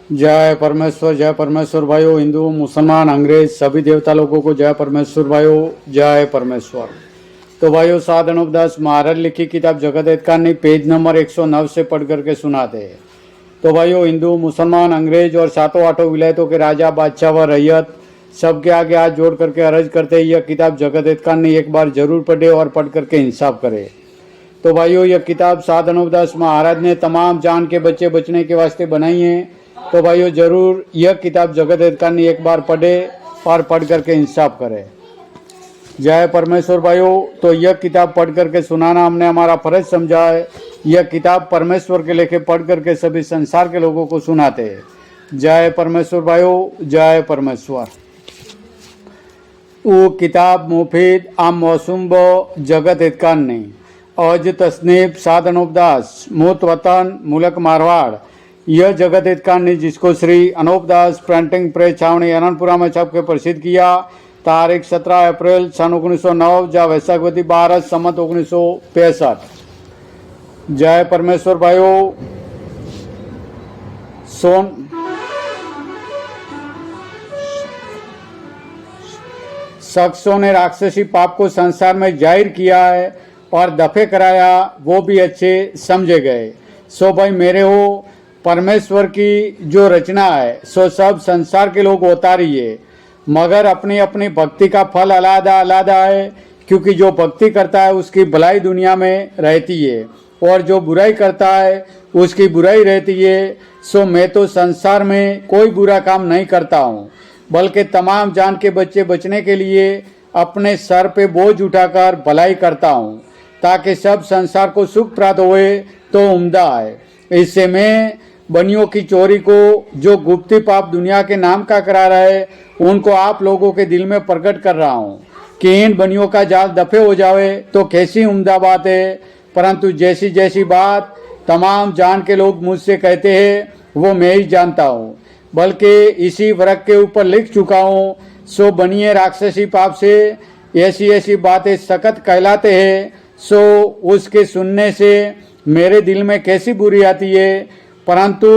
जय परमेश्वर भाइयों, हिंदू मुसलमान अंग्रेज सभी देवता लोगों को जय परमेश्वर भाइयों, जय परमेश्वर। तो भाइयों, साध अनुपदास महाराज लिखी किताब जगत हित कहानी पेज नंबर 109 से पढ़ करके सुनाते हैं। तो भाइयों, हिंदू मुसलमान अंग्रेज और सातों आठों विलायतों के राजा बादशाह व रैयत सबके आगे हाथ जोड़ करके अर्ज करते हैं, यह किताब जगत हित कहानी एक बार जरूर पढ़े और पढ़ करके इंसाफ करे। तो भाइयों, यह किताब साध अनुपदास महाराज ने तमाम जान के बच्चे बचने के वास्ते बनाई है। तो भाइयों, जरूर यह किताब जगत हित कहानी एक बार पढ़े और पढ़ करके इंसाफ करे। जय परमेश्वर भाइयों। तो यह किताब पढ़ करके सुनाना हमने हमारा फर्ज समझा है। यह किताब परमेश्वर के लेके पढ़ करके सभी संसार के लोगों को सुनाते हैं। जय परमेश्वर भाइयों, जय परमेश्वर। वो किताब मुफीद आम मौसुम ब जगत हित कहानी अज तसनीफ साध अनुपदास मूत वतन मुल्क मारवाड़। यह जगत हित कहानी जिसको श्री अनुपदास प्रिंटिंग प्रेस छावनी अनंतपुरा में छप के प्रसिद्ध किया, तारीख 17 अप्रैल सन 1909 जा वैशाखवती 12 सम्मत 1965। जय परमेश्वर भाइयों। शख्सों ने राक्षसी पाप को संसार में जाहिर किया है और दफे कराया, वो भी अच्छे समझे गए। सो भाई मेरे हो, परमेश्वर की जो रचना है सो सब संसार के लोग उतारिए, मगर अपनी अपनी भक्ति का फल अलग अलग है। क्योंकि जो भक्ति करता है उसकी भलाई दुनिया में रहती है और जो बुराई करता है उसकी बुराई रहती है। सो मैं तो संसार में कोई बुरा काम नहीं करता हूँ, बल्कि तमाम जान के बच्चे बचने के लिए अपने सर पे बोझ उठाकर भलाई करता हूँ, ताकि सब संसार को सुख प्राप्त होए तो उम्दा है। इससे मैं बनियों की चोरी को जो गुप्ती पाप दुनिया के नाम का करा रहा है उनको आप लोगों के दिल में प्रकट कर रहा हूँ कि इन बनियों का जाल दफे हो जावे तो कैसी उम्दा बात है। परंतु जैसी जैसी बात तमाम जान के लोग मुझसे कहते हैं वो मैं ही जानता हूँ, बल्कि इसी वर्ग के ऊपर लिख चुका हूँ। सो बनिए राक्षसी पाप से ऐसी ऐसी बातें सख्त कहलाते हैं, सो उसके सुनने से मेरे दिल में कैसी बुरी आती है। परंतु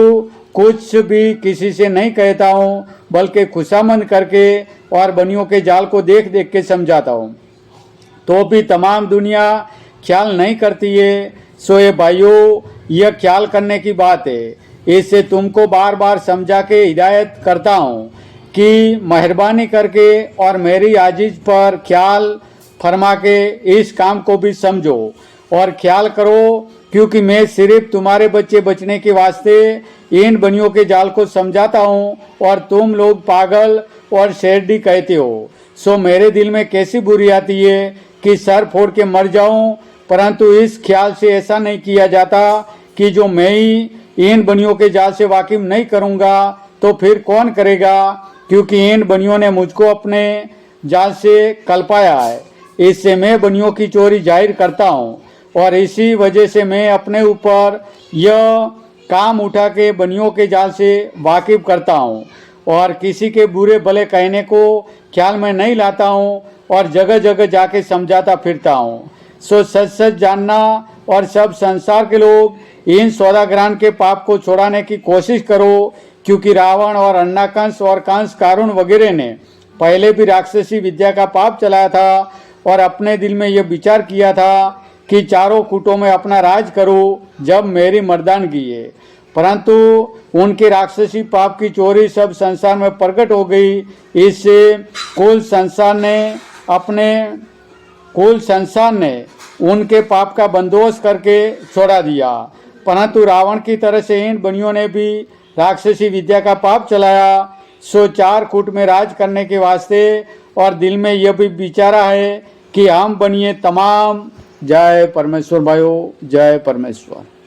कुछ भी किसी से नहीं कहता हूँ, बल्कि खुशामंद करके और बनियों के जाल को देख देख के समझाता हूँ, तो भी तमाम दुनिया ख्याल नहीं करती है। सो ये भाइयों, यह ख्याल करने की बात है। इससे तुमको बार बार समझा के हिदायत करता हूँ कि मेहरबानी करके और मेरी आजीज पर ख्याल फरमा के इस काम को भी समझो और ख्याल करो। क्योंकि मैं सिर्फ तुम्हारे बच्चे बचने के वास्ते इन बनियों के जाल को समझाता हूँ और तुम लोग पागल और शेरडी कहते हो। सो मेरे दिल में कैसी बुरी आती है कि सर फोड़ के मर जाऊं। परंतु इस ख्याल से ऐसा नहीं किया जाता कि जो मैं ही इन बनियों के जाल से वाकिफ नहीं करूँगा तो फिर कौन करेगा। क्योंकि इन बनियों ने मुझको अपने जाल से कल्पाया है, इससे मैं बनियों की चोरी जाहिर करता हूँ और इसी वजह से मैं अपने ऊपर यह काम उठा के बनियों के जाल से वाकिफ करता हूँ और किसी के बुरे भले कहने को ख्याल में नहीं लाता हूँ और जगह जगह जाके समझाता फिरता हूँ। सो सच सच जानना और सब संसार के लोग इन सौदागरान के पाप को छोड़ाने की कोशिश करो। क्योंकि रावण और अन्नाकंस और कंस कारुण वगैरह ने पहले भी राक्षसी विद्या का पाप चलाया था और अपने दिल में यह विचार किया था कि चारों कूटों में अपना राज करूं जब मेरी मर्दानगी है। परंतु उनके राक्षसी पाप की चोरी सब संसार में प्रकट हो गई। इससे कुल संसार ने उनके पाप का बंदोबस्त करके छोड़ा दिया। परंतु रावण की तरह से इन बनियों ने भी राक्षसी विद्या का पाप चलाया। सो चार कूट में राज करने के वास्ते और दिल में यह भी विचारा है कि हम बनिए तमाम। जय परमेश्वर भाइयों, जय परमेश्वर।